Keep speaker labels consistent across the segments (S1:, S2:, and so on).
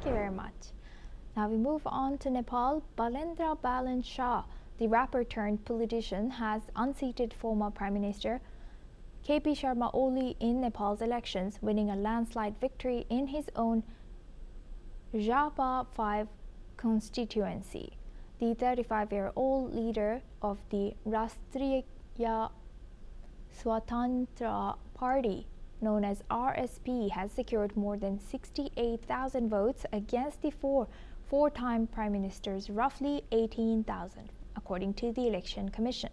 S1: Thank you very much. Now we move on to Nepal. Balendra Shah, the rapper turned politician, has unseated former Prime Minister KP Sharma Oli in Nepal's elections, winning a landslide victory in his own Japa 5 constituency. The 35-year-old leader of the Rastriya Swatantra Party, known as RSP, has secured more than 68,000 votes against the four-time Prime Minister's roughly 18,000, according to the Election Commission.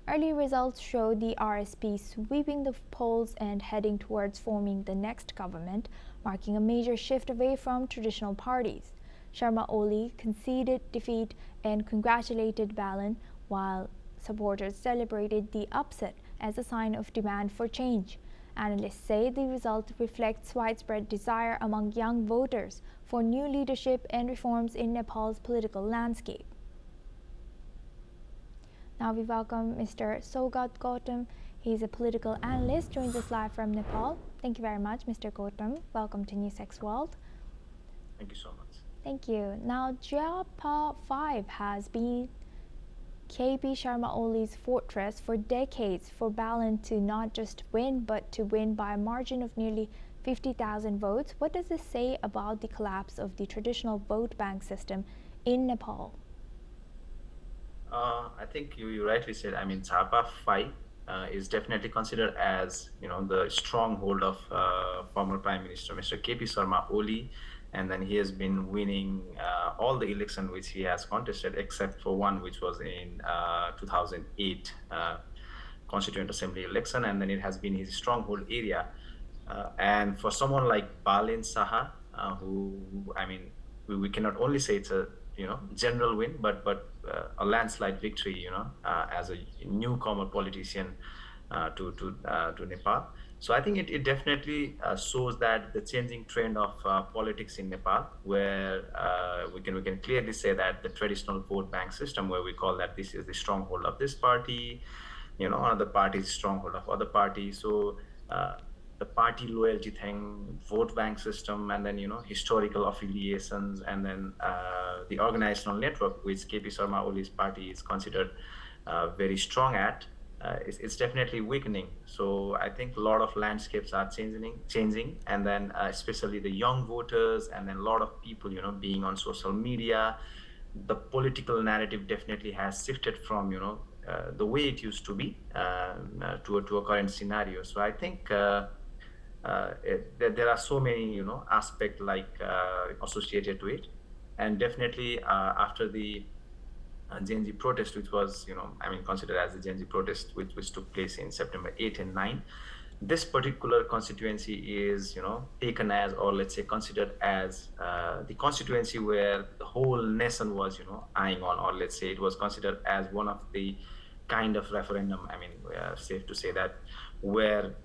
S1: Early results show the RSP sweeping the polls and heading towards forming the next government, marking a major shift away from traditional parties. Sharma Oli conceded defeat and congratulated Balin, while supporters celebrated the upset as a sign of demand for change. Analysts say the result reflects widespread desire among young voters for new leadership and reforms in Nepal's political landscape. Now we welcome Mr. Sogat Gautam. He's a political analyst, joins us live from Nepal. Thank you very much, Mr. Gautam. Welcome to NewsX World.
S2: Thank you so much.
S1: Thank you. Now, Japa 5 has been KP Sharma Oli's fortress for decades, for Balin to not just win, but to win by a margin of nearly 50,000 votes. What does this say about the collapse of the traditional vote bank system in Nepal?
S2: I think you rightly said. I mean, Japa 5 is definitely considered as the stronghold of former Prime Minister Mr. KP Sharma Oli, and then he has been winning all the elections which he has contested, except for one which was in 2008 Constituent Assembly election, and then it has been his stronghold area. And for someone like Balendra Shah, who I mean, we cannot only say it's a general win, but a landslide victory, as a newcomer politician to Nepal. So I think it definitely shows that the changing trend of politics in Nepal, where we can clearly say that the traditional vote bank system, where we call that this is the stronghold of this party, another party is stronghold of other party. So the party loyalty thing, vote bank system, and then historical affiliations, and then the organizational network, which KP Sharma Oli's party is considered very strong at, it's definitely weakening. So I think a lot of landscapes are changing, and then especially the young voters, and then a lot of people being on social media. The political narrative definitely has shifted from the way it used to be to a current scenario. So I think there are so many aspects associated to it, and definitely after the Gen Z protest, which was considered as the Gen Z protest, which took place in September 8 and 9, this particular constituency is taken as, or let's say considered as, the constituency where the whole nation was eyeing on, or let's say it was considered as one of the kind of referendum, safe to say that, where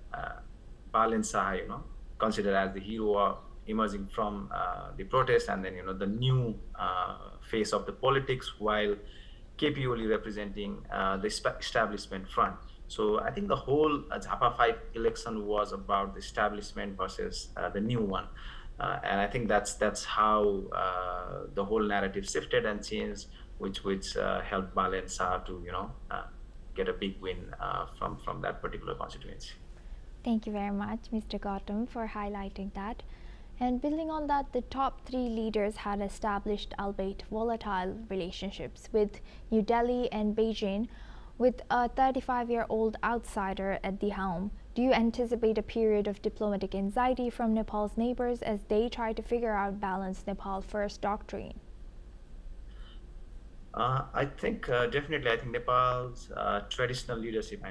S2: Balendra Shah, considered as the hero emerging from the protest, and then the new face of the politics, while KP Oli representing the establishment front. So I think the whole Japa 5 election was about the establishment versus the new one, and I think that's how the whole narrative shifted and changed, which helped Balendra Shah to get a big win from that particular constituency.
S1: Thank you very much, Mr. Gautam, for highlighting that. And building on that, the top three leaders had established, albeit volatile, relationships with New Delhi and Beijing. With a 35-year-old outsider at the helm, do you anticipate a period of diplomatic anxiety from Nepal's neighbors as they try to figure out balanced Nepal First doctrine?
S2: I think definitely. I think Nepal's traditional leadership.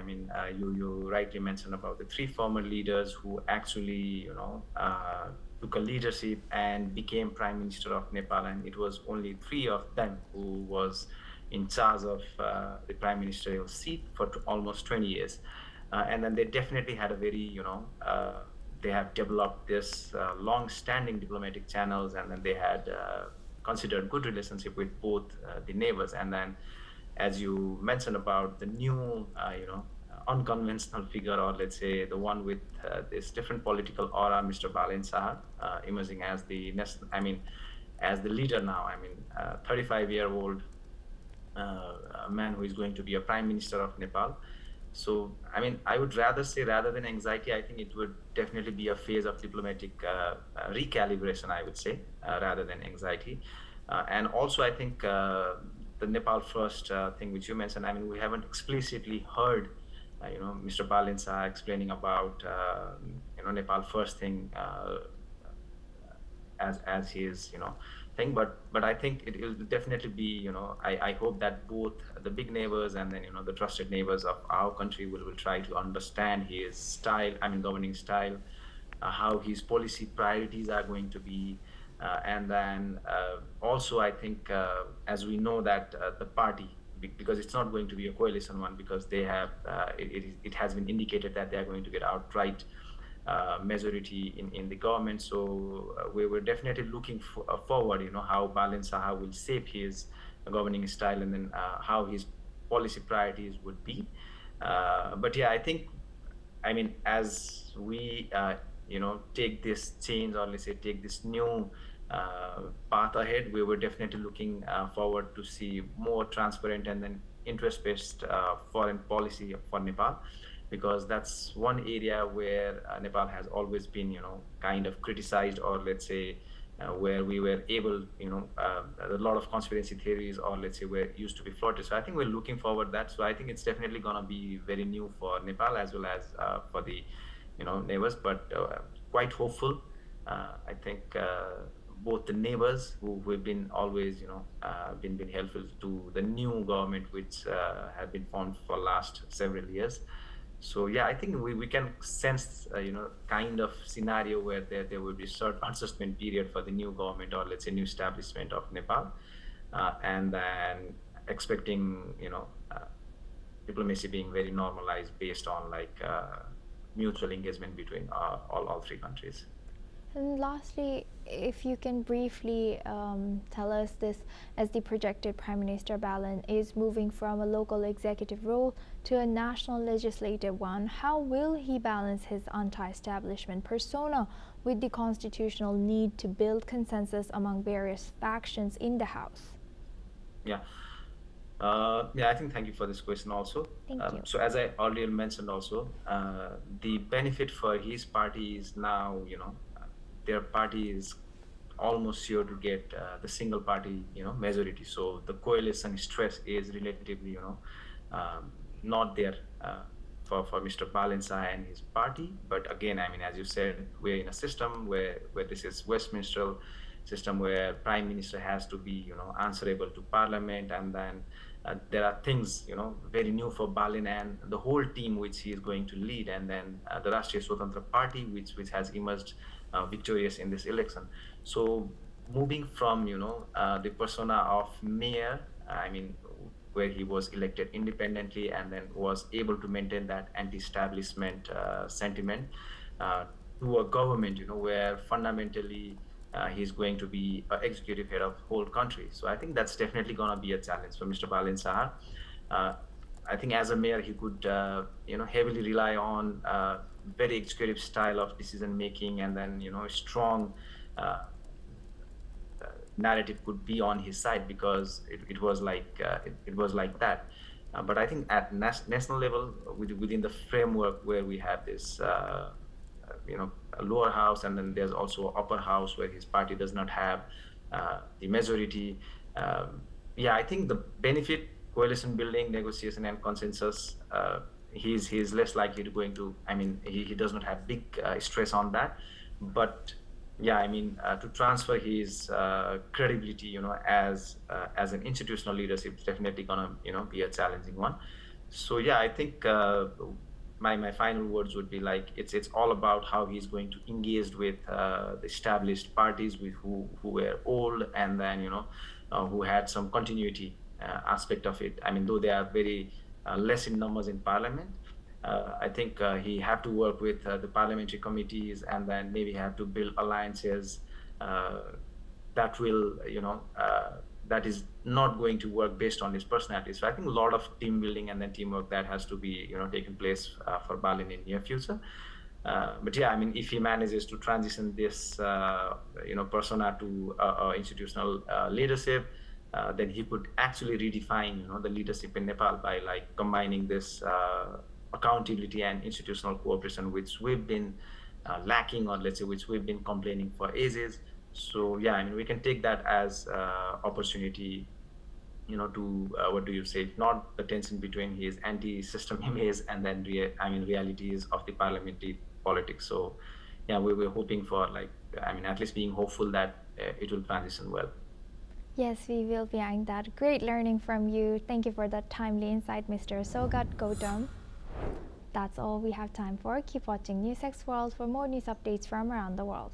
S2: You rightly mentioned about the three former leaders who actually, took a leadership and became Prime Minister of Nepal, and it was only three of them who was in charge of the prime ministerial seat for almost 20 years, and then they definitely had a very, they have developed this long-standing diplomatic channels, and then they had considered good relationship with both the neighbors. And then, as you mentioned about the new, unconventional figure, or let's say the one with this different political aura, Mr. Balendra Shah, emerging as the as the leader now. I mean, 35-year-old man who is going to be a prime minister of Nepal. So, I mean, I would rather say, rather than anxiety, I think it would definitely be a phase of diplomatic recalibration, I would say, rather than anxiety. And also, I think the Nepal first thing which you mentioned, I mean, we haven't explicitly heard, Mr. Balendra Shah explaining about, Nepal first thing as his, thing. But I think it will definitely be, I hope that both the big neighbors and then, the trusted neighbors of our country will try to understand his style, I mean, governing style, how his policy priorities are going to be. And then also, I think, as we know that the party, because it's not going to be a coalition one, because they have, it has been indicated that they are going to get outright majority in the government. So we were definitely looking forward, how Balendra Shah will shape his governing style, and then how his policy priorities would be. But yeah, I think, I mean, as we, take this change, or let's say take this new path ahead, we were definitely looking forward to see more transparent and then interest-based foreign policy for Nepal, because that's one area where Nepal has always been, kind of criticized, or let's say where we were able, a lot of conspiracy theories, or let's say were used to be floated. So I think we're looking forward to that. So I think it's definitely going to be very new for Nepal, as well as for the, neighbors, but quite hopeful. I think both the neighbors who have been always, been helpful to the new government, which have been formed for last several years. So yeah, I think we can sense, kind of scenario where there will be short adjustment period for the new government, or let's say new establishment of Nepal, and then expecting, diplomacy being very normalized based on like mutual engagement between all three countries.
S1: And lastly, if you can briefly tell us this, as the projected Prime Minister Balin is moving from a local executive role to a national legislative one, how will he balance his anti-establishment persona with the constitutional need to build consensus among various factions in the House?
S2: Yeah. I think thank you for this question also.
S1: Thank you.
S2: So as I already mentioned also, the benefit for his party is now, their party is almost sure to get the single party, majority. So the coalition stress is relatively, not there for Mr. Balendra Shah and his party. But again, I mean, as you said, we're in a system where this is Westminster system, where Prime Minister has to be, answerable to Parliament, and then there are things, very new for Balin and the whole team which he is going to lead, and then the Rastriya Swatantra Party, which has emerged victorious in this election. So moving from, the persona of mayor, I mean, where he was elected independently and then was able to maintain that anti-establishment sentiment, to a government, where fundamentally he's going to be an executive head of the whole country. So I think that's definitely going to be a challenge for Mr. Balendra Shah. I think as a mayor, he could, heavily rely on very executive style of decision making, and then, strong narrative could be on his side, because it was like that. But I think at national level, within the framework where we have this, a lower house, and then there's also upper house where his party does not have the majority. I think the benefit, coalition building, negotiation, and consensus, he's less likely to going to, I mean, he does not have big stress on that. But yeah, I mean, to transfer his credibility, as an institutional leadership, is definitely gonna, be a challenging one. So yeah, I think my final words would be like, it's all about how he's going to engage with the established parties, with who were old, and then, who had some continuity aspect of it. I mean, though they are very less in numbers in Parliament, I think he have to work with the parliamentary committees, and then maybe have to build alliances that will, that is not going to work based on his personality. So I think a lot of team building and then teamwork that has to be, taken place for Balin in near future. But yeah, I mean, if he manages to transition this, persona to institutional leadership, then he could actually redefine, the leadership in Nepal by like combining this accountability and institutional cooperation, which we've been lacking, or let's say, which we've been complaining for ages. So yeah, I mean, we can take that as opportunity, to what do you say, not the tension between his anti-system image and then realities of the parliamentary politics. So yeah, we were hoping for, like, I mean, at least being hopeful that it will transition well.
S1: Yes, we will be eyeing that. Great learning from you. Thank you for that timely insight, Mr. Sogat Gautam. That's all we have time for. Keep watching NewsX World for more news updates from around the world.